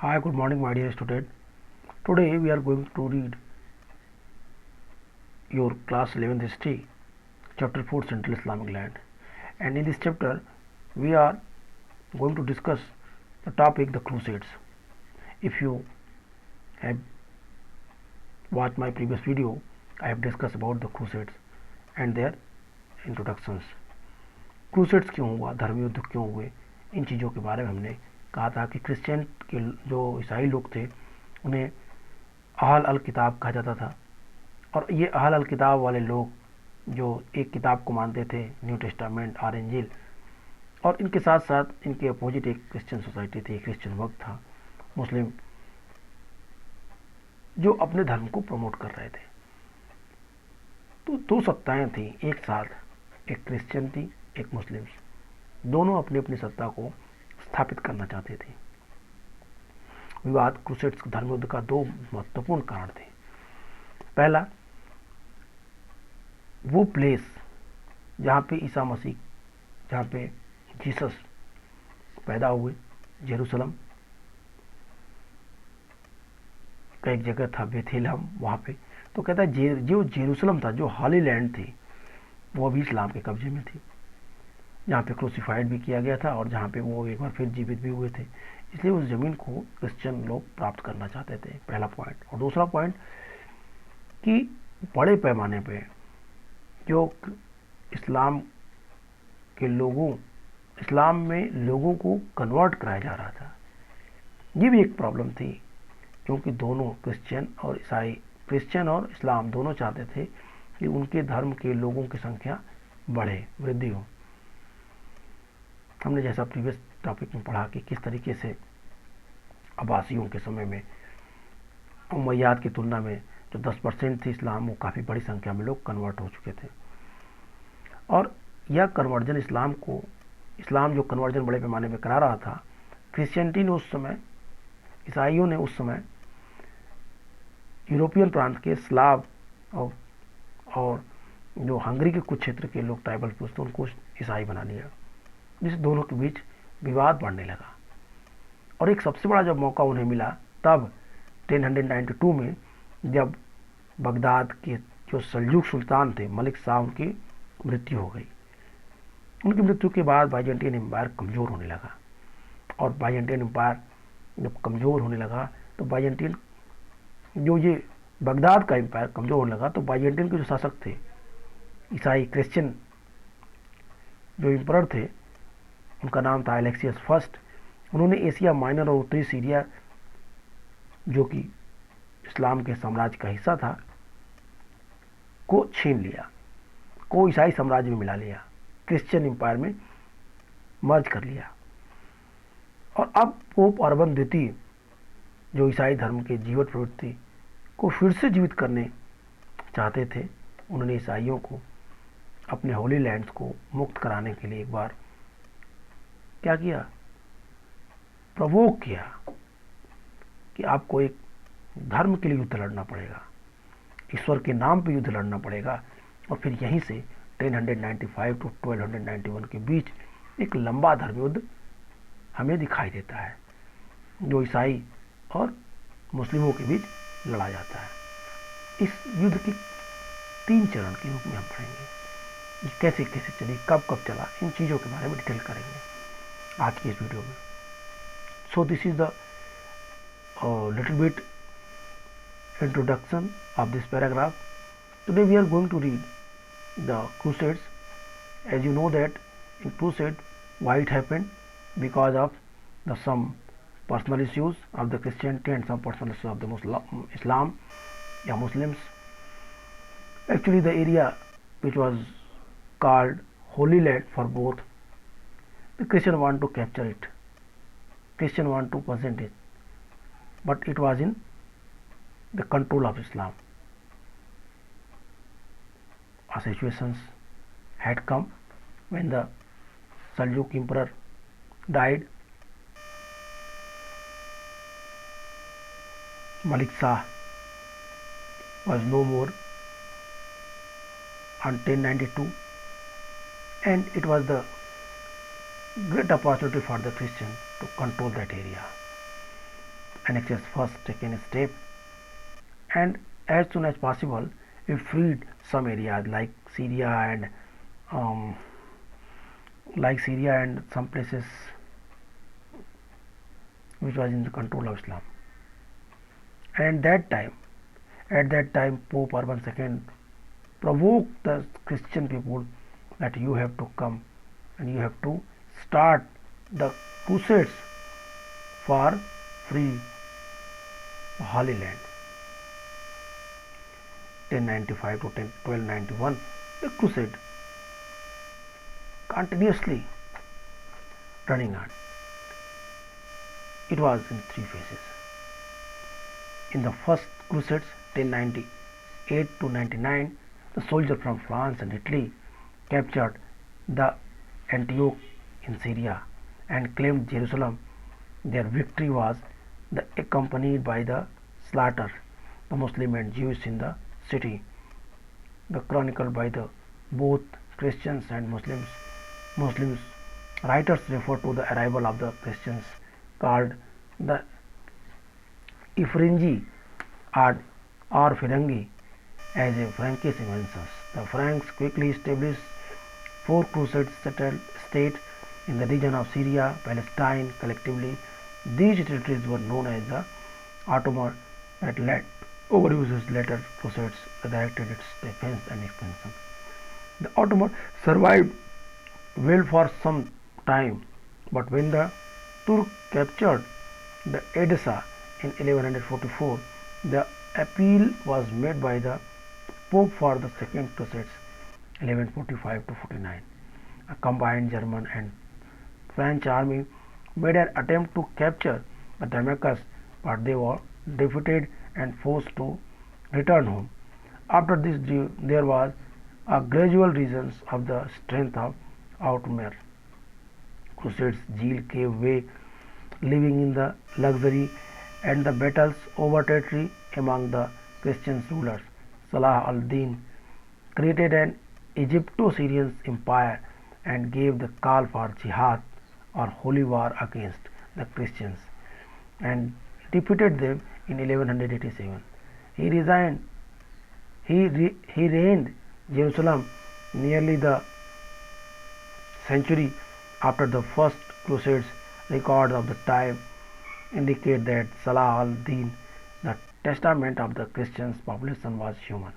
Hi, good morning, my dear student. Today we are going to read your class 11th history, chapter 4, Central Islamic Land. And in this chapter, we are going to discuss the topic the Crusades. If you have watched my previous video, I have discussed about the Crusades and their introductions. Crusades क्यों हुआ, धर्म युद्ध क्यों हुए, इन चीज़ों के बारे में हमने कहा था कि क्रिश्चियन के जो ईसाई लोग थे उन्हें अहल अल किताब कहा जाता था, और ये अहल अल किताब वाले लोग जो एक किताब को मानते थे, न्यू टेस्टामेंट और इंजील, और इनके साथ साथ इनके अपोजिट एक क्रिश्चियन सोसाइटी थी, क्रिश्चियन वर्ग था, मुस्लिम, जो अपने धर्म को प्रमोट कर रहे थे। तो दो सत्ताएं थी एक साथ, एक क्रिश्चियन थी, एक मुस्लिम, दोनों अपनी अपनी सत्ता को स्थापित करना चाहते थे। विवाद क्रूसेड्स धर्म युद्ध का दो महत्वपूर्ण कारण थे। पहला, वो प्लेस जहाँ पे ईसा मसीह, जहाँ पे जीसस पैदा हुए, जेरूसलम का एक जगह था बेथलेहम, वहाँ पे तो कहता है जो जेरूसलम था, जो हॉली लैंड थी, वो अभी इस्लाम के कब्जे में थी, जहाँ पे क्रूसिफाइड भी किया गया था और जहाँ पे वो एक बार फिर जीवित भी हुए थे। इसलिए उस ज़मीन को क्रिश्चियन लोग प्राप्त करना चाहते थे, पहला पॉइंट। और दूसरा पॉइंट कि बड़े पैमाने पे जो इस्लाम के लोगों, इस्लाम में लोगों को कन्वर्ट कराया जा रहा था, ये भी एक प्रॉब्लम थी, क्योंकि दोनों क्रिश्चियन और ईसाई, क्रिश्चियन और इस्लाम दोनों चाहते थे कि उनके धर्म के लोगों की संख्या बढ़े, वृद्धि हो। हमने जैसा प्रीवियस टॉपिक में पढ़ा कि किस तरीके से अब्बासियों के समय में उमैयाद की तुलना में जो 10% थी इस्लाम, वो काफ़ी बड़ी संख्या में लोग कन्वर्ट हो चुके थे। और यह कन्वर्जन इस्लाम जो कन्वर्जन बड़े पैमाने पर करा रहा था, क्रिश्चियनिटी ने उस समय, ईसाइयों ने उस समय यूरोपियन प्रांत के स्लाव और जो हंगरी के कुछ क्षेत्र के लोग, ट्राइबल पीपुल्स थे, उनको ईसाई बना लिया, जिस दोनों के बीच विवाद बढ़ने लगा। और एक सबसे बड़ा जब मौका उन्हें मिला तब 1092 में, जब बगदाद के जो सल्जूक सुल्तान थे, मलिक शाह, उनकी मृत्यु हो गई। उनकी मृत्यु के बाद बाइजेंटियन एम्पायर कमज़ोर होने लगा, और बाइजेंटियन एम्पायर जब कमज़ोर होने लगा तो बाइजेंटियन जो ये बगदाद का एम्पायर कमज़ोर होने लगा, तो बाइजेंटियन के जो शासक थे, ईसाई क्रिश्चियन जो एम्परर थे, उनका नाम था एलेक्सियस फर्स्ट, उन्होंने एशिया माइनर और उत्तरी सीरिया, जो कि इस्लाम के साम्राज्य का हिस्सा था, को छीन लिया, को ईसाई साम्राज्य में मिला लिया, क्रिश्चियन एम्पायर में मर्ज कर लिया। और अब पोप अर्बन द्वितीय, जो ईसाई धर्म के जीवित प्रवृत्ति को फिर से जीवित करने चाहते थे, उन्होंने ईसाइयों को अपने होली लैंड्स को मुक्त कराने के लिए एक बार क्या किया, प्रवोक किया कि आपको एक धर्म के लिए युद्ध लड़ना पड़ेगा, ईश्वर के नाम पे युद्ध लड़ना पड़ेगा। और फिर यहीं से 1095 टू 1291 के बीच एक लंबा धर्म युद्ध हमें दिखाई देता है, जो ईसाई और मुस्लिमों के बीच लड़ा जाता है। इस युद्ध के 3 चरण के रूप में हम पढ़ेंगे, कैसे कैसे चली, कब कब चला, इन चीज़ों के बारे में डिटेल करेंगे आज की इस वीडियो में। So this is the little bit introduction of this paragraph. Today we are going to read the Crusades. As you know that in Crusade, why it happened, because of the some personal issues of the Christianity and some personal issues of the Islam, yeah, Muslims. Actually the area which was called Holy Land for both, the Christian want to capture it, Christian want to possess it, but it was in the control of Islam. Situations had come when the Seljuk emperor died. Malik Shah was no more on 1092, and it was the great opportunity for the Christian to control that area. annexes first taken a step, and as soon as possible it freed some areas um, like Syria and some places which was in the control of Islam. And at that time, Pope Urban II provoked the Christian people that you have to come and you have to start the crusades for free Holy Land. 1095 to 1291, the crusade continuously running on. It was in three phases. In the first crusades, 1098 to 99, the soldiers from France and Italy captured the Antioch in Syria and claimed Jerusalem. Their victory was accompanied by the slaughter of the Muslims and Jews in the city, chronicled by both Christians and Muslims. Writers refer to the arrival of the Christians called the Ifringi or Firangi as a Frankish invention. The Franks quickly established four crusade settled states in the region of Syria, Palestine. Collectively, these territories were known as the Ottoman, that led overuses later crusades directed its defense and expansion. The Ottoman survived well for some time, but when the Turks captured the Edessa in 1144, the appeal was made by the Pope for the Second Crusades 1145 to 49. A combined German and French army made an attempt to capture the Damascus, but they were defeated and forced to return home. After this, there was a gradual rise of the strength of Ottoman crusades. Zeal gave way, living in the luxury and the battles over territory among the Christian rulers. Salah al-Din created an Egypto-Syrian empire and gave the call for jihad or holy war against the Christians and defeated them in 1187. He reigned Jerusalem nearly the century after the first crusades. Records of the time indicate that Salah al-Din, the testament of the Christian population, was human.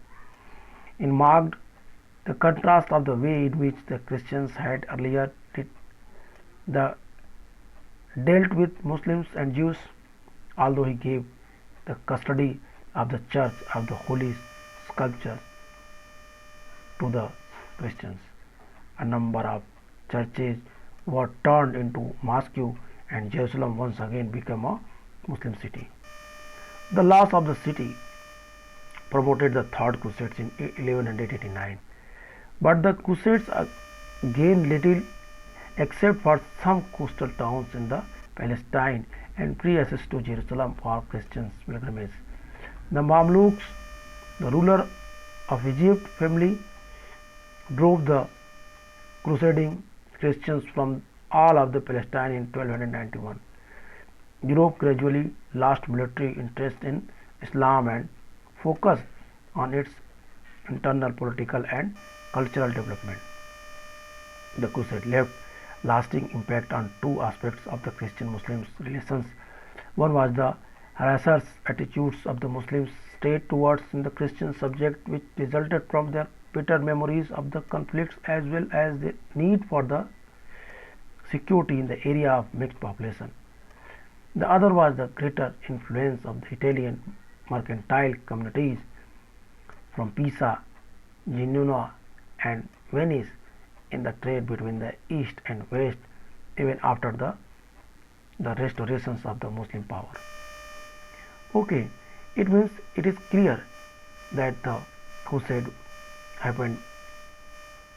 It marked the contrast of the way in which the Christians had earlier dealt with Muslims and Jews. Although he gave the custody of the church of the holy sculptures to the Christians, a number of churches were turned into mosques and Jerusalem once again became a Muslim city. The loss of the city promoted the Third Crusades in 1189, but the Crusades gained little except for some coastal towns in the Palestine and free access to Jerusalem for Christian pilgrimage. The Mamluks, the ruler of Egypt family, drove the crusading Christians from all of the Palestine in 1291. Europe gradually lost military interest in Islam and focused on its internal political and cultural development. The crusade left lasting impact on two aspects of the Christian-Muslim relations. One was the harassers' attitudes of the Muslim state towards the Christian subject, which resulted from their bitter memories of the conflicts as well as the need for the security in the area of mixed population. The other was the greater influence of the Italian mercantile communities from Pisa, Genoa, and Venice in the trade between the East and West, even after the restorations of the Muslim power. Okay, it means it is clear that the crusade happened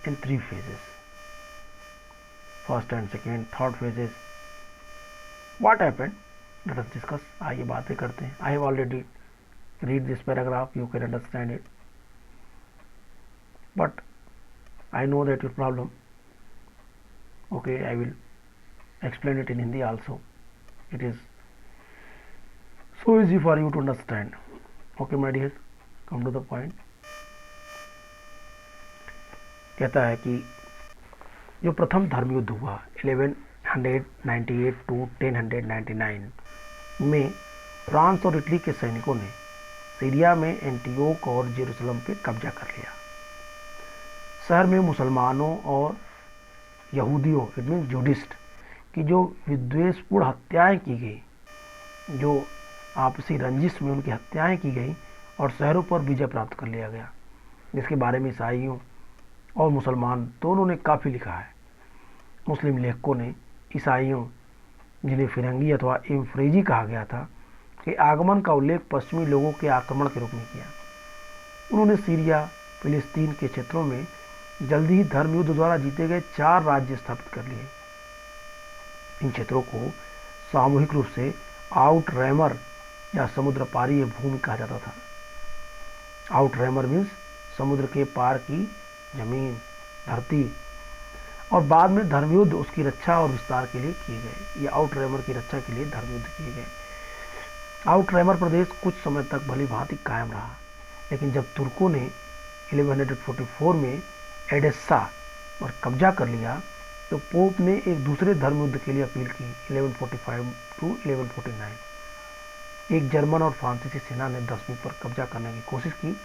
in three phases. First and second, third phases. What happened? Let us discuss. आइए बातें करते हैं. I have already read this paragraph. You can understand it. But I know that your problem. Okay, I will explain it in Hindi also. It is so easy for you to understand. Okay my dear, come to the point. कहता है कि जो प्रथम धर्म युद्ध हुआ 1198 to 1099 में France और इटली के सैनिकों ने सीरिया में एंटियोक और जेरूसलम पे कब्जा कर लिया. शहर में मुसलमानों और यहूदियों इट मीन जूडिस्ट की जो विद्वेषपूर्ण हत्याएं की गई, जो आपसी रंजिश में उनकी हत्याएं की गई और शहरों पर विजय प्राप्त कर लिया गया, जिसके बारे में ईसाइयों और मुसलमान दोनों ने काफ़ी लिखा है. मुस्लिम लेखकों ने ईसाइयों, जिन्हें फिरंगी अथवा इम्फ्रेजी कहा गया था, के आगमन का उल्लेख पश्चिमी लोगों के आक्रमण के रूप में किया. उन्होंने सीरिया, फिलिस्तीन के क्षेत्रों में जल्दी ही धर्म युद्ध द्वारा जीते गए 4 राज्य स्थापित कर लिए. इन क्षेत्रों को सामूहिक रूप से आउटरैमर या समुद्र पारी भूमि कहा जाता था. आउटरैमर मीन्स समुद्र के पार की जमीन, धरती. और बाद में धर्मयुद्ध उसकी रक्षा और विस्तार के लिए किए गए. ये आउटरैमर की रक्षा के लिए धर्मयुद्ध किए गए. आउटरैमर प्रदेश कुछ समय तक भली भांति कायम रहा, लेकिन जब तुर्कों ने 1144 में एडेसा पर कब्जा कर लिया तो पोप ने एक दूसरे धर्मयुद्ध के लिए अपील की 1145 टू 1149. एक जर्मन और फ्रांसीसी सेना ने दसवीं पर कब्जा करने की कोशिश की,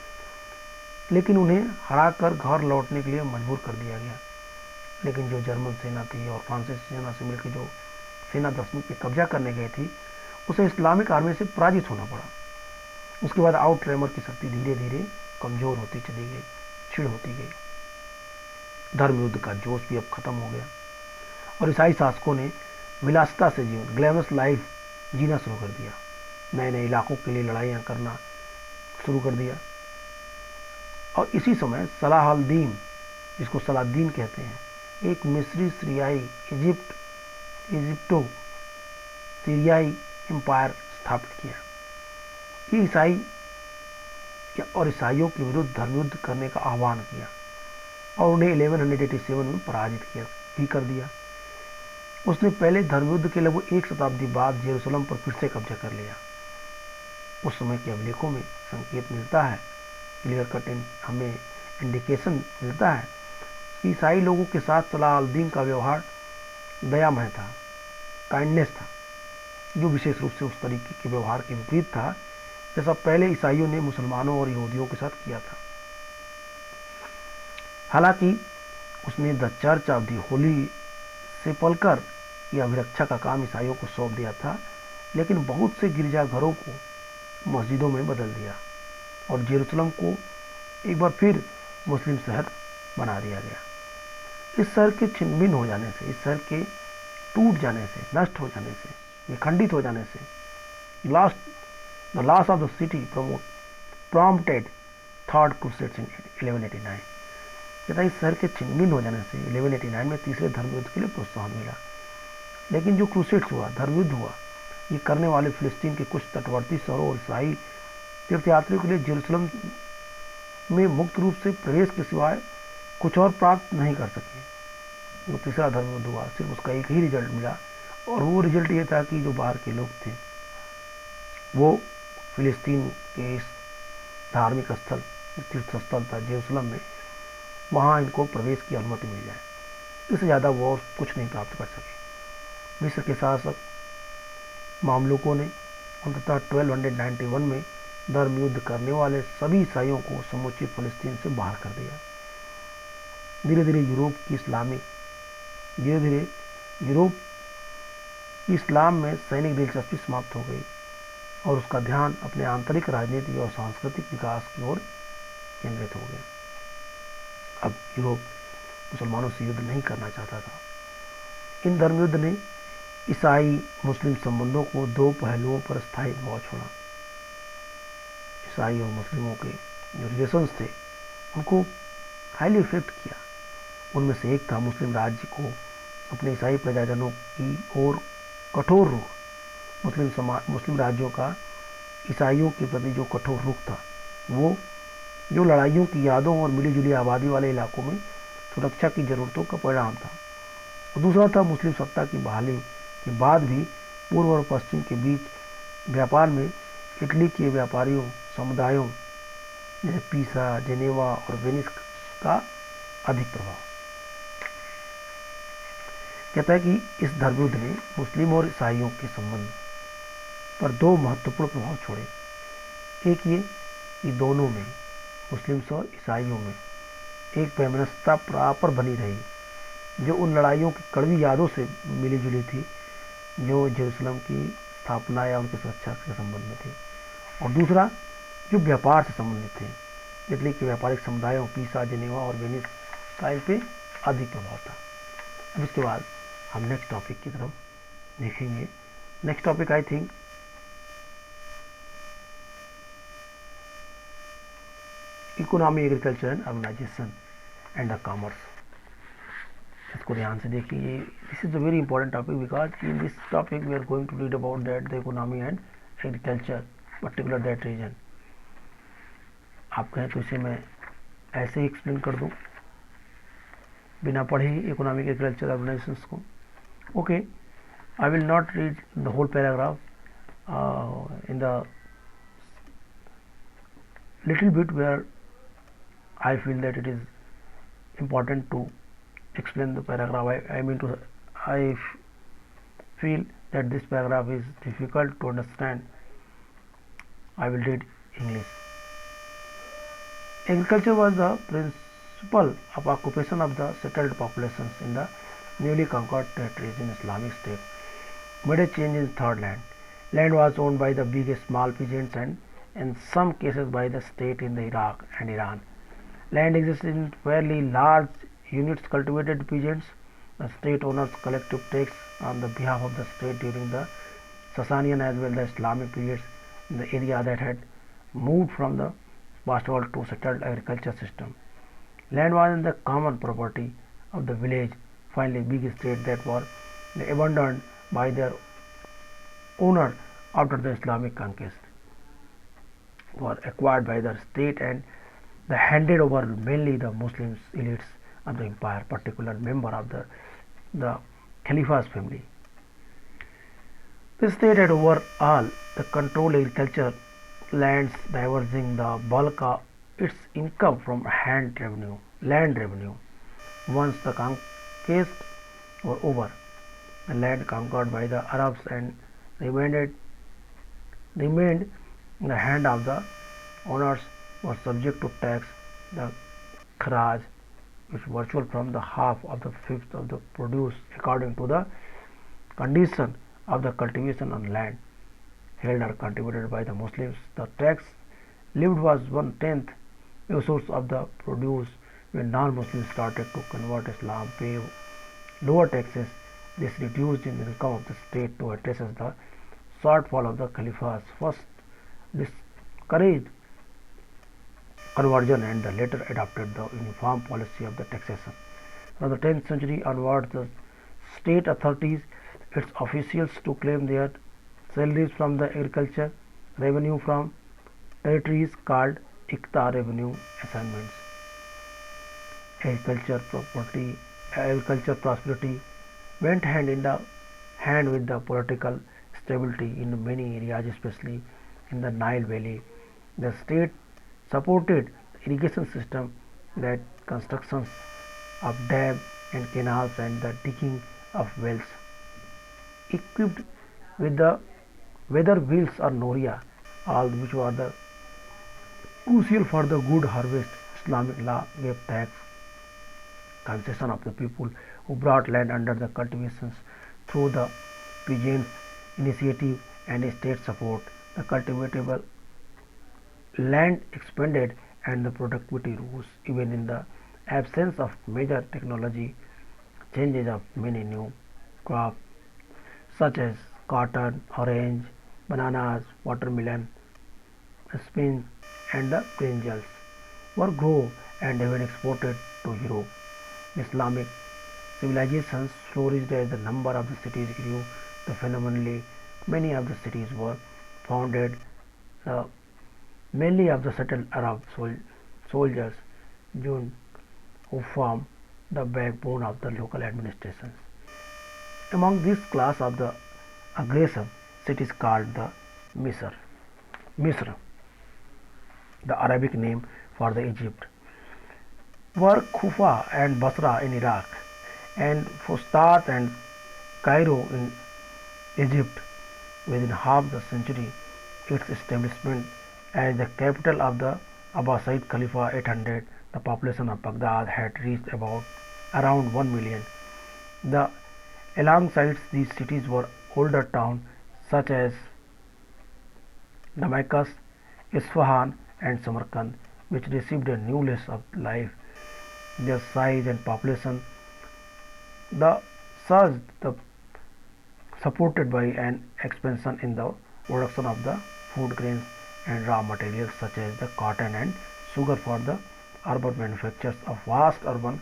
लेकिन उन्हें हराकर घर लौटने के लिए मजबूर कर दिया गया. लेकिन जो जर्मन सेना थी और फ्रांसीसी सेना से मिलकर जो सेना दसवीं पे कब्जा करने गई थी, उसे इस्लामिक आर्मी से पराजित होना पड़ा. उसके बाद आउटरैमर की शक्ति धीरे धीरे कमजोर होती चली गई, क्षीण होती गई. धर्म युद्ध का जोश भी अब खत्म हो गया और ईसाई शासकों ने विलासिता से जीवन, ग्लैमरस लाइफ जीना शुरू कर दिया. नए नए इलाकों के लिए लड़ाइयाँ करना शुरू कर दिया. और इसी समय सलाहल्दीन, जिसको सलाहद्दीन कहते हैं, एक मिस्री सीरियाई इजिप्टो सीरियाई एम्पायर स्थापित किया. ये ईसाई और ईसाइयों के विरुद्ध धर्मयुद्ध करने का आह्वान किया और उन्हें 1187 में पराजित किया भी कर दिया. उसने पहले धर्मयुद्ध के लगभग 1 शताब्दी बाद जेरूसलम पर फिर से कब्जा कर लिया. उस समय के अभिलेखों में संकेत मिलता है, क्लियर कट हमें इंडिकेशन मिलता है कि ईसाई लोगों के साथ सलाहल्दीन का व्यवहार दयामय था, काइंडनेस था, जो विशेष रूप से उस तरीके के व्यवहार के विपरीत था जैसा पहले ईसाइयों ने मुसलमानों और यहूदियों के साथ किया था. हालांकि उसने the Church of the Holy Sepulchre की अभिरक्षा का काम ईसाइयों को सौंप दिया था, लेकिन बहुत से गिरजाघरों को मस्जिदों में बदल दिया और जेरूसलम को एक बार फिर मुस्लिम शहर बना दिया गया. इस शहर के छिन्न हो जाने से, इस शहर के टूट जाने से, नष्ट हो जाने से, विखंडित हो जाने से, the loss of the city prompted third crusades in 1189. कहता है इस शहर के छिन्न हो जाने से 1189 में तीसरे धर्मयुद्ध के लिए प्रोत्साहन मिला. लेकिन जो क्रूसेड्स हुआ, धर्मयुद्ध हुआ, ये करने वाले फिलिस्तीन के कुछ तटवर्ती शहरों और ईसाई तीर्थयात्रियों के लिए जेरूसलम में मुक्त रूप से प्रवेश के सिवाय कुछ और प्राप्त नहीं कर सके. जो तीसरा धर्मयुद्ध हुआ, सिर्फ उसका एक ही रिजल्ट मिला और वो रिजल्ट ये था कि जो बाहर के लोग थे वो फिलिस्तीन के इस धार्मिक स्थल, तीर्थ स्थल था जेरूसलम में, वहाँ इनको प्रवेश की अनुमति मिल जाए. इससे ज़्यादा वो और कुछ नहीं प्राप्त कर सके. मिस्र के शासक मामलुकों ने अंततः 1291 में धर्म युद्ध करने वाले सभी ईसाइयों को समूची फिलिस्तीन से बाहर कर दिया. धीरे धीरे यूरोप की इस्लाम में सैनिक दिलचस्पी समाप्त हो गई और उसका ध्यान अपने आंतरिक राजनीतिक और सांस्कृतिक विकास की ओर केंद्रित हो गया. अब यूरोप मुसलमानों से युद्ध नहीं करना चाहता था. इन धर्मयुद्ध ने ईसाई मुस्लिम संबंधों को 2 पहलुओं पर स्थायी प्रभाव छोड़ा. ईसाई और मुस्लिमों के जो रिलेशंस थे उनको हाईली इफेक्ट किया. उनमें से एक था मुस्लिम राज्य को अपने ईसाई प्रजाजनों की ओर कठोर रुख. मुस्लिम राज्यों का ईसाइयों के प्रति जो कठोर रुख था वो जो लड़ाइयों की यादों और मिलीजुली आबादी वाले इलाकों में सुरक्षा की ज़रूरतों का परिणाम था. और दूसरा था मुस्लिम सत्ता की बहाली के बाद भी पूर्व और पश्चिम के बीच व्यापार में इटली के व्यापारियों समुदायों जैसे पीसा, जेनेवा और वेनिस का अधिक प्रभाव। कहता है कि इस धर्मयुद्ध ने मुस्लिम और ईसाइयों के संबंध पर दो महत्वपूर्ण प्रभाव छोड़े। एक ये कि दोनों में, मुस्लिम्स और ईसाइयों में, एक वैमनस्यता प्रॉपर बनी रही जो उन लड़ाइयों की कड़वी यादों से मिली जुली थी जो जेरूसलम की स्थापना या उनकी सुरक्षा के संबंध में थी। और दूसरा जो व्यापार से संबंधित थे। इटली के व्यापारिक समुदायों पीसा, जेनेवा और वेनिस का इन पे अधिक प्रभाव था। अब इसके बाद हम नेक्स्ट टॉपिक की तरफ देखेंगे। Next topic I think economy, agriculture and urbanisation and the commerce. इसको ध्यान से देखिए। This is a very important topic because in this topic we are going to read about that the economy and agriculture particular that region. आप कहें तो इसे मैं ऐसे ही एक्सप्लेन कर दूं बिना पढ़े ही इकोनॉमिक एग्रीकल्चर ऑर्गेनाइजेशन को। Okay, I will not read the whole paragraph in the little bit where I feel that it is important to explain the paragraph. I feel that this paragraph is difficult to understand. I will read English. Agriculture was the principle of occupation of the settled populations in the newly conquered territories in Islamic State. Made a change in third land. Land was owned by the big, small peasants and in some cases by the state in the Iraq and Iran. Land existed in fairly large units cultivated peasants. The state owners collected tax on the behalf of the state during the Sasanian as well the Islamic periods in the area that had moved from the pastoral to settled agriculture system. Land was in the common property of the village. Finally, big estates that were abandoned by their owner after the Islamic conquest were acquired by the state and they handed over mainly the Muslim elites of the empire, particular member of the Khalifa's family. The state had overall the control agriculture lands, diverging the bulk of its income from land revenue. Once the conquest were over, the land conquered by the Arabs and remained in the hand of the owners was subject to tax, the kharaj, which virtual from the half of the fifth of the produce according to the condition of the cultivation on land held or cultivated by the Muslims. The tax levied was 1/10 usurps of the produce. When non-Muslims started to convert Islam, pay lower taxes, this reduced in the income of the state to address the shortfall of the Caliphs. First discouraged conversion and the later adopted the uniform policy of the taxation. From the 10th century onwards, the state authorities, its officials to claim their salaries from the agriculture revenue from territories called Iqta revenue assignments. Agriculture prosperity went hand in the hand with the political stability in many areas, especially in the Nile Valley. The state supported the irrigation system, that constructions of dams and canals and the digging of wells. Equipped with the weather wheels or noria, all which were the crucial for the good harvest. Islamic law gave tax concession of the people who brought land under the cultivations through the peasants' initiative and state support. The cultivatable land expanded and the productivity rose even in the absence of major technology changes of many new crops such as cotton, orange, bananas, watermelon, spinach and the brinjals were grown and even exported to Europe. Islamic civilizations flourished as the number of the cities grew. The phenomenally many of the cities were founded mainly of the settled Arab soldiers who formed the backbone of the local administrations. Among this class of the aggressive cities called the Misr. Misr, the Arabic name for the Egypt, were Kufa and Basra in Iraq, and Fustat and Cairo in Egypt. Within half the century, its establishment as the capital of the Abbasid Khalifa 800, the population of Baghdad had reached about around 1 million. The alongside these cities were older towns such as Damascus, Isfahan, and Samarkand, which received a new lease of life. Their size and population, the surge, the supported by an expansion in the production of the food grains and raw materials such as the cotton and sugar for the urban manufacturers. A vast urban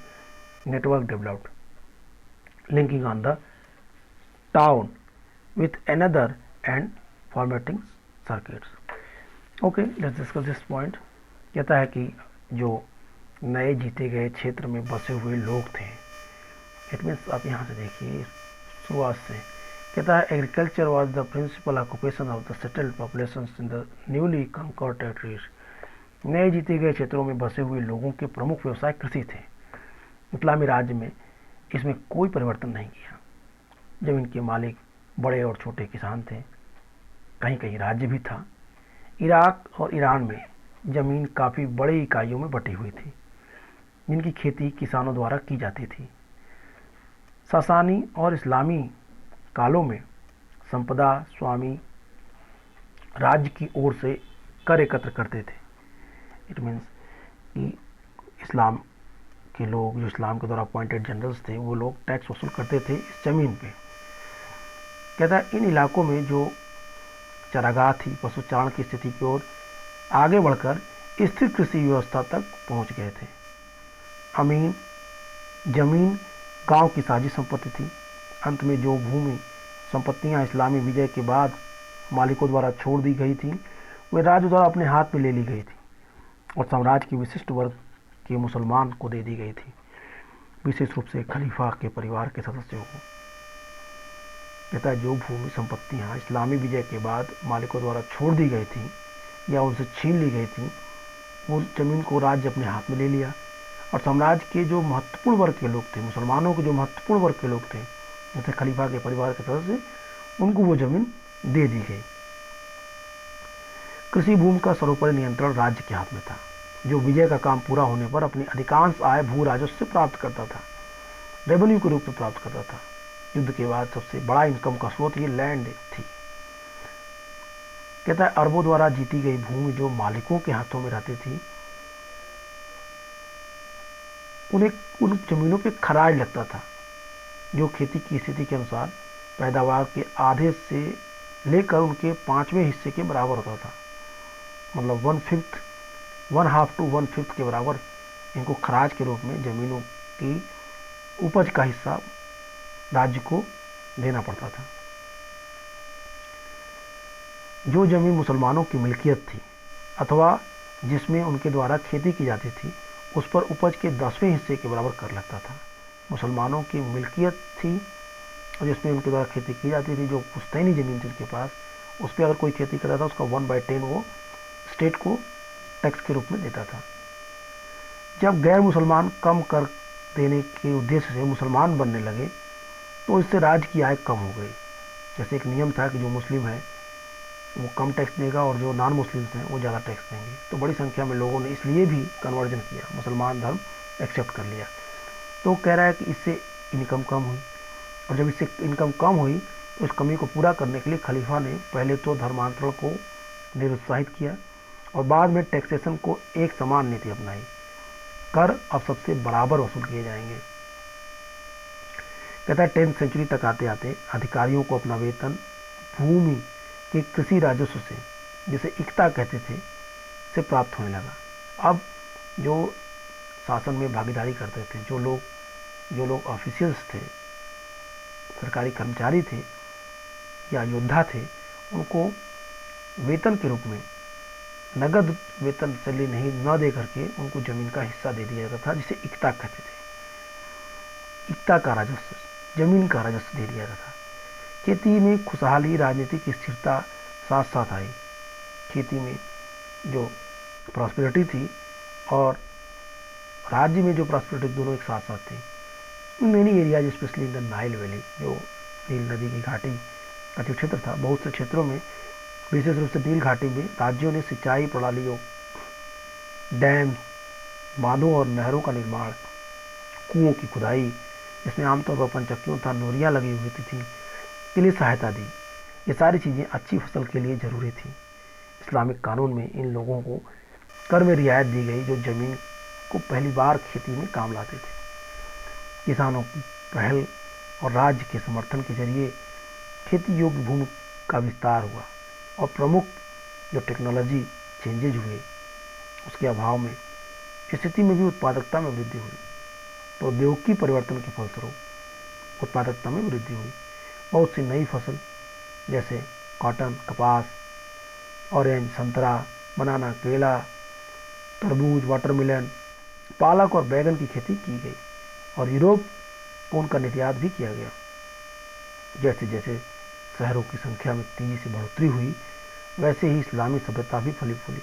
network developed, linking on the town with another and formatting circuits. Okay, let's discuss this point. कहता है कि जो नए जीते गए क्षेत्र में बसे हुए लोग थे, इट मीन्स आप यहाँ से देखिए शुरुआत से कहता है agriculture was the principal occupation of the settled population in the newly conquered territories. नए जीते गए क्षेत्रों में बसे हुए लोगों के प्रमुख व्यवसाय कृषि थे। इस्लामी राज्य में इसमें कोई परिवर्तन नहीं किया। जमीन के मालिक बड़े और छोटे किसान थे, कहीं कहीं राज्य भी था। इराक और ईरान में ज़मीन काफ़ी बड़ी इकाइयों में बटी हुई थी, जिनकी खेती किसानों द्वारा की जाती थी। सासानी और इस्लामी कालों में संपदा स्वामी राज्य की ओर से कर एकत्र करते थे। इट मीन्स कि इस्लाम के लोग, जो इस्लाम के द्वारा अपॉइंटेड जनरल्स थे, वो लोग टैक्स वसूल करते थे इस ज़मीन पे। कहता है इन इलाकों में जो चरागाह थी, पशुचारण की स्थिति की ओर आगे बढ़कर स्थिर कृषि व्यवस्था तक पहुंच गए थे। अमीन जमीन गांव की साझी संपत्ति थी। अंत में जो भूमि संपत्तियां इस्लामी विजय के बाद मालिकों द्वारा छोड़ दी गई थी, वे राज्य द्वारा अपने हाथ में ले ली गई थी और साम्राज्य के विशिष्ट वर्ग के मुसलमान को दे दी गई थी, विशेष रूप से खलीफा के परिवार के सदस्यों को। कहता है जो भूमि संपत्तियां इस्लामी विजय के बाद मालिकों द्वारा छोड़ दी गई थी या उनसे छीन ली गई थी, वो जमीन को राज्य अपने हाथ में ले लिया और साम्राज्य के जो महत्वपूर्ण वर्ग के लोग थे, मुसलमानों के जो महत्वपूर्ण वर्ग के लोग थे, जैसे खलीफा के परिवार के सदस्य, उनको वो जमीन दे दी गई। कृषि भूमि का सर्वोपरि नियंत्रण राज्य के हाथ में था, जो विजय का काम पूरा होने पर अपनी अधिकांश आय भू राजस्व से प्राप्त करता था, रेवेन्यू के रूप में प्राप्त करता था। युद्ध के बाद सबसे बड़ा इनकम का स्रोत ये लैंड थी। कहता है अरबों द्वारा जीती गई भूमि जो मालिकों के हाथों में रहती थी, उन्हें उन जमीनों पे खराज लगता था, जो खेती की स्थिति के अनुसार पैदावार के आधे से लेकर उनके 5वें हिस्से के बराबर होता था। मतलब 1/5 to 1/5 के बराबर इनको खराज के रूप में जमीनों की उपज का हिस्सा राज्य को देना पड़ता था। जो जमीन मुसलमानों की मिल्कियत थी अथवा जिसमें उनके द्वारा खेती की जाती थी, उस पर उपज के 10वें हिस्से के बराबर कर लगता था। मुसलमानों की मिल्कियत थी और जिसमें उनके द्वारा खेती की जाती थी, जो पुश्तैनी ज़मीन थी उनके पास, उस पर अगर कोई खेती करता था, उसका 1/10 वो स्टेट को टैक्स के रूप में देता था। जब गैर मुसलमान कम कर देने के उद्देश्य से मुसलमान बनने लगे, तो इससे राज्य की आय कम हो गई। जैसे एक नियम था कि जो मुस्लिम है वो कम टैक्स देगा और जो नॉन मुस्लिम्स हैं वो ज़्यादा टैक्स देंगे। तो बड़ी संख्या में लोगों ने इसलिए भी कन्वर्जन किया, मुसलमान धर्म एक्सेप्ट कर लिया। तो कह रहा है कि इससे इनकम कम हुई, और जब इससे इनकम कम हुई तो इस कमी को पूरा करने के लिए खलीफा ने पहले तो धर्मांतरण को निरुत्साहित किया और बाद में टैक्सेशन को एक समान नीति अपनाई। कर अब सबसे बराबर वसूल किए जाएंगे। कहता है 10th सेंचुरी तक आते आते अधिकारियों को अपना वेतन भूमि के कृषि राजस्व से, जिसे इक्ता कहते थे, से प्राप्त होने लगा। अब जो शासन में भागीदारी करते थे, जो लोग ऑफिशियल्स थे, सरकारी कर्मचारी थे या योद्धा थे, उनको वेतन के रूप में नगद वेतन सैलरी न दे करके उनको जमीन का हिस्सा दे दिया जाता था, जिसे इक्ता कहते थे। इक्ता का राजस्व, जमीन का राजस्व दे दिया जाता था। खेती में खुशहाली, राजनीतिक स्थिरता साथ साथ आई। खेती में जो प्रॉस्पेरिटी थी और राज्य में जो प्रॉस्पेरिटी, दोनों एक साथ साथ थी। Many areas specially in the Nile valley, जो नील नदी की घाटी का जो क्षेत्र था, बहुत से क्षेत्रों में विशेष रूप से नील घाटी में राज्यों ने सिंचाई प्रणालियों, डैम, बांधों और नहरों का निर्माण, कुओं की खुदाई जिसमें आमतौर पर पंचक्कियों तथा नोरियां लगी हुई थी के लिए सहायता दी। ये सारी चीज़ें अच्छी फसल के लिए जरूरी थी। इस्लामिक कानून में इन लोगों को कर में रियायत दी गई जो जमीन को पहली बार खेती में काम लाते थे। किसानों की पहल और राज्य के समर्थन के जरिए खेती योग्य भूमि का विस्तार हुआ और प्रमुख जो टेक्नोलॉजी चेंजेज हुए उसके अभाव में स्थिति में भी उत्पादकता में वृद्धि हुई। प्रौद्योगिकी परिवर्तन के फलस्वरूप उत्पादकता में वृद्धि हुई। बहुत सी नई फसल जैसे कॉटन, कपास, ऑरेंज, संतरा, बनाना, केला, तरबूज, वाटरमेलन, पालक और बैगन की खेती की गई और यूरोप को उनका निर्यात भी किया गया। जैसे जैसे शहरों की संख्या में तेजी से बढ़ोतरी हुई वैसे ही इस्लामी सभ्यता भी फली फूली।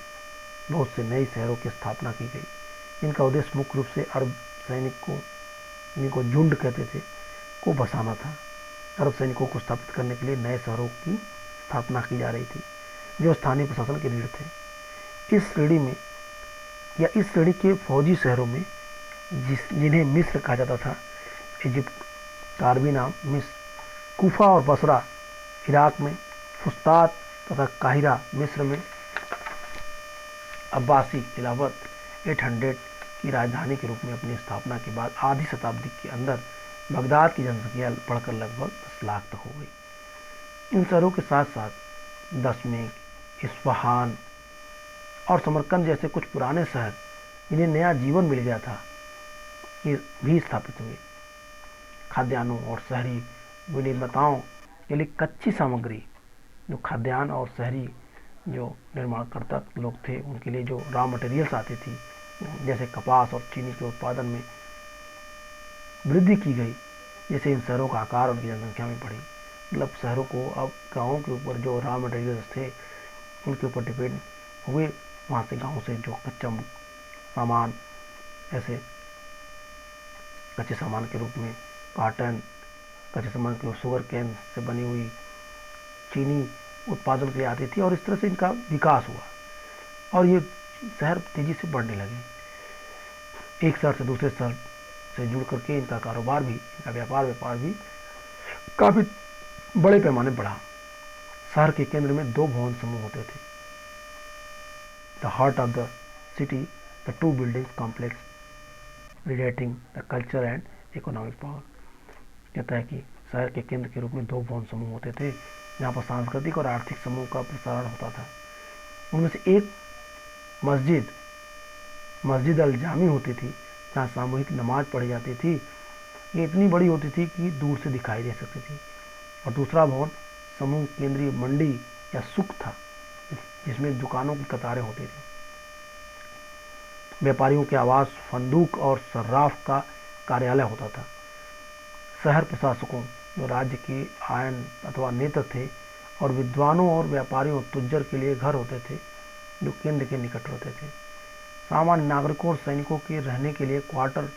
बहुत से नए शहरों की स्थापना की गई। इनका उद्देश्य मुख्य रूप से अरब सैनिकों, जिनको झुंड कहते थे, को बसाना था। अरब सैनिकों को स्थापित करने के लिए नए शहरों की स्थापना की जा रही थी जो स्थानीय प्रशासन के रीढ़ थे। इस श्रेणी में या इस श्रेणी के फौजी शहरों में जिन्हें मिस्र कहा जाता था, इजिप्ट का अरबी नाम मिस्र, कूफा और बसरा इराक में, फुस्तात तथा काहिरा मिस्र में, अब्बासी खिलाफत 800 की राजधानी के रूप में अपनी स्थापना के बाद आधी शताब्दी के अंदर बगदाद की जनसंख्या बढ़कर लगभग 10 लाख तक हो गई। इन शहरों के साथ साथ दशमें, इस्फहान और समरकंद जैसे कुछ पुराने शहर जिन्हें नया जीवन मिल गया था, ये भी स्थापित हुए। खाद्यान्नों और शहरी विनिर्माताओं के लिए कच्ची सामग्री, जो खाद्यान्न और शहरी जो निर्माणकर्ता लोग थे उनके लिए जो रॉ मटेरियल्स आती थी, जैसे कपास और चीनी के उत्पादन में वृद्धि की गई। जैसे इन शहरों का आकार उनकी जनसंख्या में बढ़ी। मतलब शहरों को अब गाँवों के ऊपर जो रॉ मटेरियल्स थे उनके ऊपर डिपेंड हुए। वहाँ से गाँव से जो कच्चा सामान, ऐसे कच्चे सामान के रूप में कॉटन, कच्चे सामान के शुगर कैन से बनी हुई चीनी उत्पादन के लिए आती थी और इस तरह से इनका विकास हुआ और ये शहर तेजी से बढ़ने लगे। एक शहर से दूसरे शहर से जुड़ करके इनका कारोबार भी, इनका व्यापार भी काफ़ी बड़े पैमाने बढ़ा। शहर के केंद्र में 2 भवन समूह होते थे। The heart of the city, the 2 buildings complex relating the culture and economic power. कहता है कि शहर के केंद्र के रूप में 2 भवन समूह होते थे जहाँ पर सांस्कृतिक और आर्थिक समूह का प्रसारण होता था। उनमें से एक मस्जिद अल जामी होती थी जहाँ सामूहिक नमाज पढ़ी जाती थी। ये इतनी बड़ी होती थी कि दूर से दिखाई दे सकती थी। और दूसरा भवन समूह केंद्रीय मंडी या सुक था जिसमें दुकानों की कतारें होती थी। व्यापारियों के आवास, फंदूक और सर्राफ का कार्यालय होता था। शहर प्रशासकों, जो राज्य के आयन अथवा नेता थे, और विद्वानों और व्यापारियों, तुज्जर के लिए घर होते थे जो केंद्र के निकट होते थे। सामान्य नागरिकों और सैनिकों के रहने के लिए क्वार्टर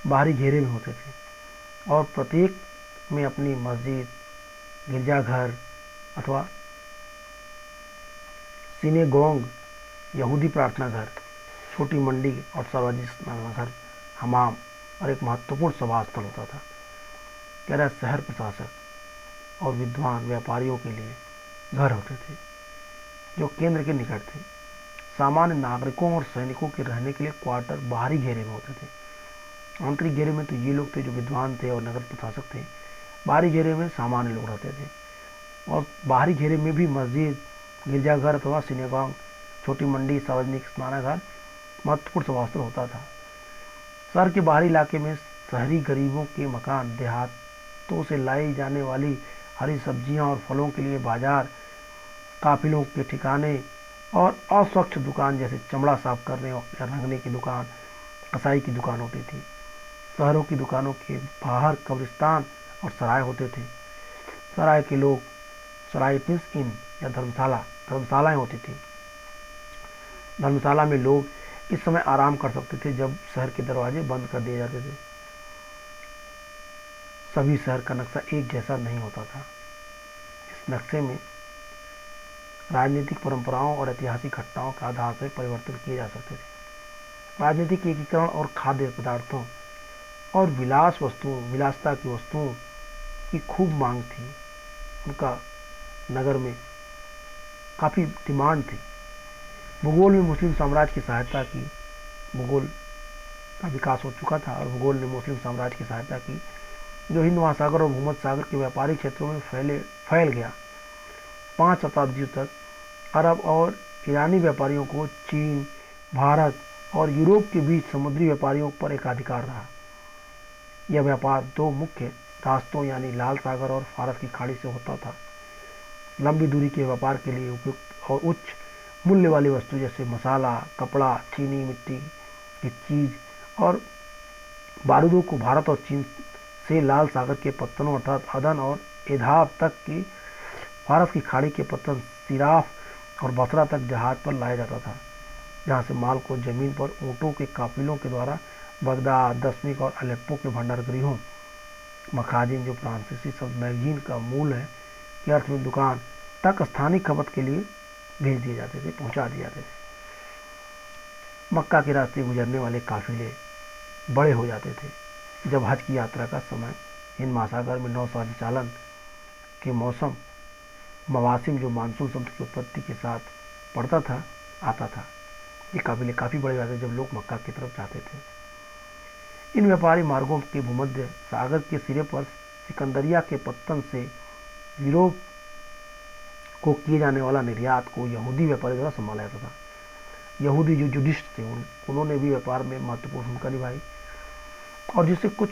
बाहरी घेरे में होते थे और प्रत्येक में अपनी मस्जिद, गिरजाघर अथवा सिनेगोग, यहूदी प्रार्थना घर, छोटी मंडी और सार्वजनिक स्नानघर, हमाम और एक महत्वपूर्ण सभा स्थल होता था। कह रहा शहर प्रशासक और विद्वान व्यापारियों के लिए घर होते थे जो केंद्र के निकट थे। सामान्य नागरिकों और सैनिकों के रहने के लिए क्वार्टर बाहरी घेरे में होते थे। आंतरिक घेरे में तो ये लोग थे जो विद्वान थे और नगर प्रशासक थे। बाहरी घेरे में सामान्य लोग रहते थे और बाहरी घेरे में भी मस्जिद, गिरजाघर अथवा सिनेगोग, छोटी मंडी, सार्वजनिक स्नानघर, महत्वपूर्ण सभास्थल होता था। शहर के बाहरी इलाके में शहरी गरीबों के मकान, देहातों से लाई जाने वाली हरी सब्जियां और फलों के लिए बाजार, काफिलों के ठिकाने और अस्वच्छ दुकान जैसे चमड़ा साफ करने और रंगने की दुकान, कसाई की दुकान होती थी। शहरों की दुकानों के बाहर कब्रिस्तान और सराय होते थे। सराय के लोग, सराय मीन्स इन या धर्मशालाएं होती थी धर्मशाला में लोग इस समय आराम कर सकते थे जब शहर के दरवाजे बंद कर दिए जाते थे। सभी शहर का नक्शा एक जैसा नहीं होता था। इस नक्शे में राजनीतिक परंपराओं और ऐतिहासिक घटनाओं के आधार पर परिवर्तन किए जा सकते थे। राजनीतिक एकीकरण और खाद्य पदार्थों और विलासता की वस्तुओं की खूब मांग थी। उनका नगर में काफ़ी डिमांड थी। भूगोल में मुस्लिम साम्राज्य की सहायता की। भूगोल का विकास हो चुका था और भूगोल ने मुस्लिम साम्राज्य की सहायता की, जो हिंद महासागर और भूमध्य सागर के व्यापारिक क्षेत्रों में फैल गया। 5 शताब्दियों तक अरब और ईरानी व्यापारियों को चीन, भारत और यूरोप के बीच समुद्री व्यापारियों पर एकाधिकार रहा। यह व्यापार 2 मुख्य रास्तों यानी लाल सागर और फारस की खाड़ी से होता था। लंबी दूरी के व्यापार के लिए उपयुक्त और उच्च मूल्य वाली वस्तु जैसे मसाला, कपड़ा, चीनी मिट्टी की चीज और बारूदों को भारत और चीन से लाल सागर के पत्तनों अर्थात अदन और एधाब तक की फारस की खाड़ी के पत्तन सिराफ और बसरा तक जहाज पर लाया जाता था, जहां से माल को जमीन पर ऊँटों के काफिलों के द्वारा बगदाद, दमिश्क और अलेप्पो के भंडार गृहों मखाजिन, जो फ्रांसीसी शब्द मैगजीन का मूल है, के अर्थ में दुकान तक स्थानीय खपत के लिए भेज दिए जाते थे, पहुंचा दिए जाते थे। मक्का के रास्ते गुजरने वाले काफिले बड़े हो जाते थे। जब हज की यात्रा का समय हिंद महासागर में नौ संचालन के मवासिम जो मानसून शब्द की उत्पत्ति के साथ पड़ता था आता था, ये काफिले काफ़ी बड़े जाते जब लोग मक्का की तरफ जाते थे। इन व्यापारी मार्गों के भूमध्य सागर के सिरे पर सिकंदरिया के पत्तन से यूरोप को किए जाने वाला निर्यात को यहूदी व्यापारी द्वारा संभाला जाता था। यहूदी जो जुडिस्ट थे उन्होंने भी व्यापार में महत्वपूर्ण भूमिका निभाई और जिससे कुछ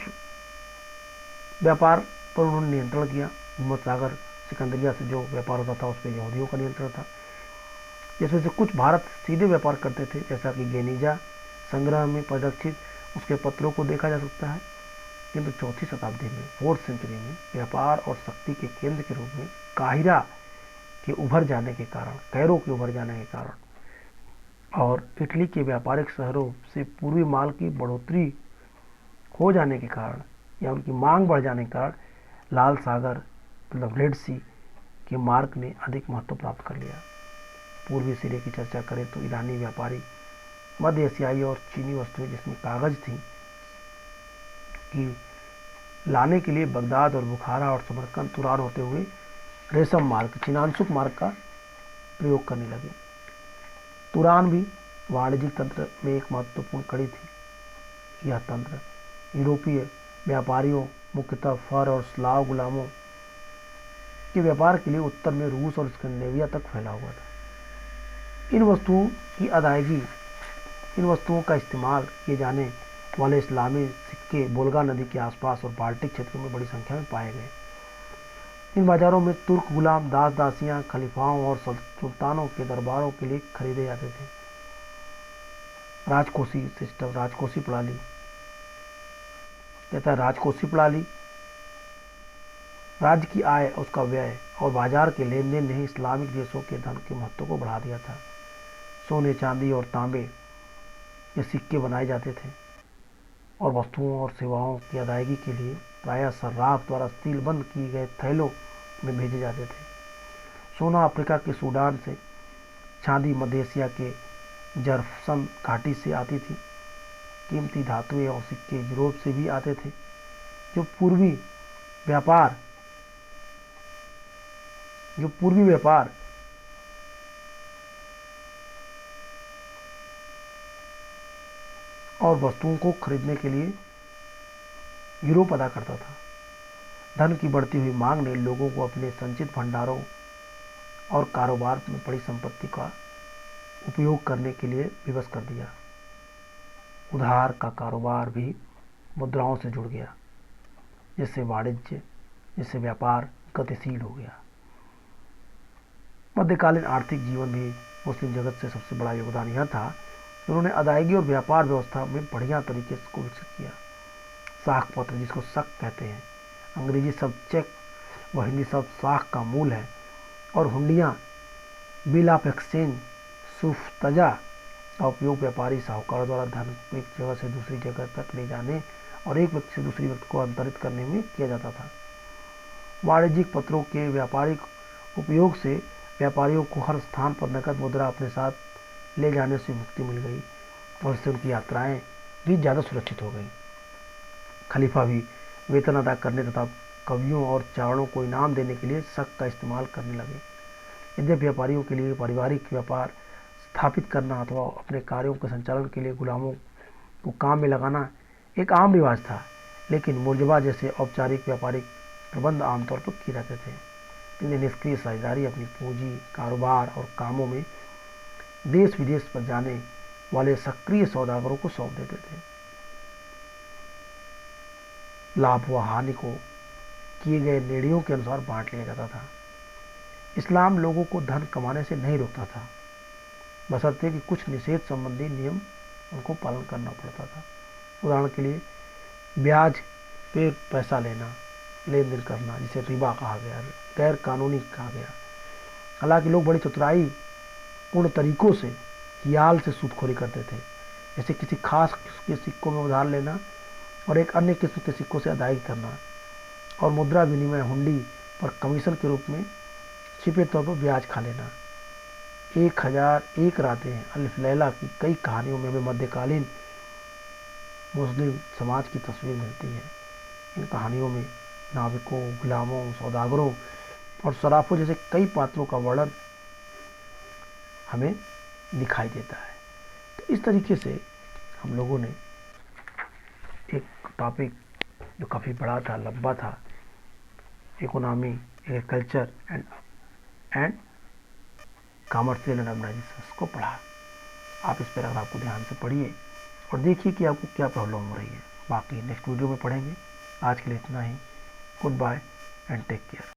व्यापार पर उन्होंने नियंत्रण किया। भूमध्य सागर सिकंदरिया से जो व्यापार होता था उस पर यहूदियों का नियंत्रण था, जिसमें से कुछ भारत सीधे व्यापार करते थे, जैसा कि गेनिजा संग्रह में परिलक्षित उसके पत्रों को देखा जा सकता है। किंतु 4वीं शताब्दी में 4th सेंचुरी में व्यापार और शक्ति के केंद्र के रूप में काहिरा के उभर जाने के कारण, कैरो के उभर जाने के कारण और इटली के व्यापारिक शहरों से पूर्वी माल की बढ़ोतरी हो जाने के कारण या उनकी मांग बढ़ जाने के कारण लाल सागर मतलब रेड सी के मार्ग ने अधिक महत्व प्राप्त कर लिया। पूर्वी सिरे की चर्चा करें तो ईरानी व्यापारी मध्य एशियाई और चीनी वस्तुएं जिसमें कागज थी कि लाने के लिए बगदाद और बुखारा और समरकंद तुरान होते हुए रेशम मार्ग चिनांसुक मार्ग का प्रयोग करने लगे। तुरान भी वाणिज्यिक तंत्र में एक महत्वपूर्ण कड़ी थी। यह तंत्र यूरोपीय व्यापारियों मुख्यतः फर और स्लाव गुलामों के व्यापार के लिए उत्तर में रूस और स्कैंडिनेविया तक फैला हुआ था। इन वस्तुओं का इस्तेमाल किए जाने वाले इस्लामी सिक्के वोल्गा नदी के आसपास और बाल्टिक क्षेत्रों में बड़ी संख्या में पाए गए। इन बाजारों में तुर्क गुलाम, दास दासियां, खलीफाओं और सुल्तानों के दरबारों के लिए खरीदे जाते थे। राजकोषी सिस्टम, राजकोषी प्रणाली कहता है राजकोषी प्रणाली राज्य की आय, उसका व्यय और बाजार के लेन देन ने ही इस्लामिक देशों के धन के महत्व को बढ़ा दिया था। सोने, चांदी और तांबे ये सिक्के बनाए जाते थे और वस्तुओं और सेवाओं की अदायगी के लिए प्रायः सर्राफ द्वारा सीलबंद किए गए थैलों में भेजे जाते थे। सोना अफ्रीका के सूडान से, चांदी मध्य एशिया के जरफसन घाटी से आती थी। कीमती धातुएं और सिक्के यूरोप से भी आते थे। जो पूर्वी व्यापार और वस्तुओं को खरीदने के लिए यूरोप अदा करता था। धन की बढ़ती हुई मांग ने लोगों को अपने संचित भंडारों और कारोबार में पड़ी संपत्ति का उपयोग करने के लिए विवश कर दिया। उधार का कारोबार भी मुद्राओं से जुड़ गया, जिससे व्यापार गतिशील हो गया। मध्यकालीन आर्थिक जीवन भी मुस्लिम जगत से सबसे बड़ा योगदान यह था कि उन्होंने अदायगी और व्यापार व्यवस्था में बढ़िया तरीके से विकसित किया। साख पत्र, जिसको शक कहते हैं, अंग्रेजी शब्द चेक व हिंदी शब्द साख का मूल है, और हुंडियाँ, बिल ऑफ एक्सचेंज, सुफ्तजा का उपयोग व्यापारी साहूकारों द्वारा धन को एक जगह से दूसरी जगह तक ले जाने और एक व्यक्ति से दूसरी व्यक्ति को अंतरित करने में किया जाता था। वाणिज्यिक पत्रों के व्यापारिक उपयोग से व्यापारियों को हर स्थान पर नकद मुद्रा अपने साथ ले जाने से मुक्ति मिल गई और इससे उनकी यात्राएं भी ज़्यादा सुरक्षित हो गई। खलीफा भी वेतन अदा करने तथा कवियों और चारणों को इनाम देने के लिए शक का इस्तेमाल करने लगे। यद्यपि व्यापारियों के लिए पारिवारिक व्यापार स्थापित करना अथवा अपने कार्यों के संचालन के लिए गुलामों को काम में लगाना एक आम रिवाज था, लेकिन मुर्जबा जैसे औपचारिक व्यापारिक प्रबंध आमतौर पर किए जाते थे। इन्हें निष्क्रिय साझेदारी अपनी पूंजी, कारोबार और कामों में देश विदेश पर जाने वाले सक्रिय सौदागरों को सौंप देते थे। लाभ व हानि को किए गए निर्णयों के अनुसार बांट लिया जाता था। इस्लाम लोगों को धन कमाने से नहीं रोकता था, बशर्ते कि कुछ निषेध संबंधी नियम उनको पालन करना पड़ता था। उदाहरण के लिए ब्याज पे पैसा लेना, लेन देन करना, जिसे रिबा कहा गया, गैर कानूनी कहा गया। हालांकि लोग बड़ी चतुराई पूर्ण तरीकों से हियाल से सूदखोरी करते थे, जैसे किसी खास के सिक्कों में उधार लेना और एक अन्य किस्म के सिक्कों से अदायगी करना, और मुद्रा विनिमय हुंडी पर कमीशन के रूप में छिपे तौर पर ब्याज खा लेना। 1001 रातें अल्फ लैला की कई कहानियों में हमें मध्यकालीन मुस्लिम समाज की तस्वीर मिलती है। इन कहानियों में नाविकों, गुलामों, सौदागरों और सराफों जैसे कई पात्रों का वर्णन हमें दिखाई देता है। तो इस तरीके से हम लोगों ने एक टॉपिक जो काफ़ी बड़ा था, लंबा था, economy, agriculture and commercial and urbanisation को पढ़ा। आप इस पर अगर आपको ध्यान से पढ़िए और देखिए कि आपको क्या प्रॉब्लम हो रही है। बाकी नेक्स्ट वीडियो में पढ़ेंगे। आज के लिए इतना ही। Good bye and take care.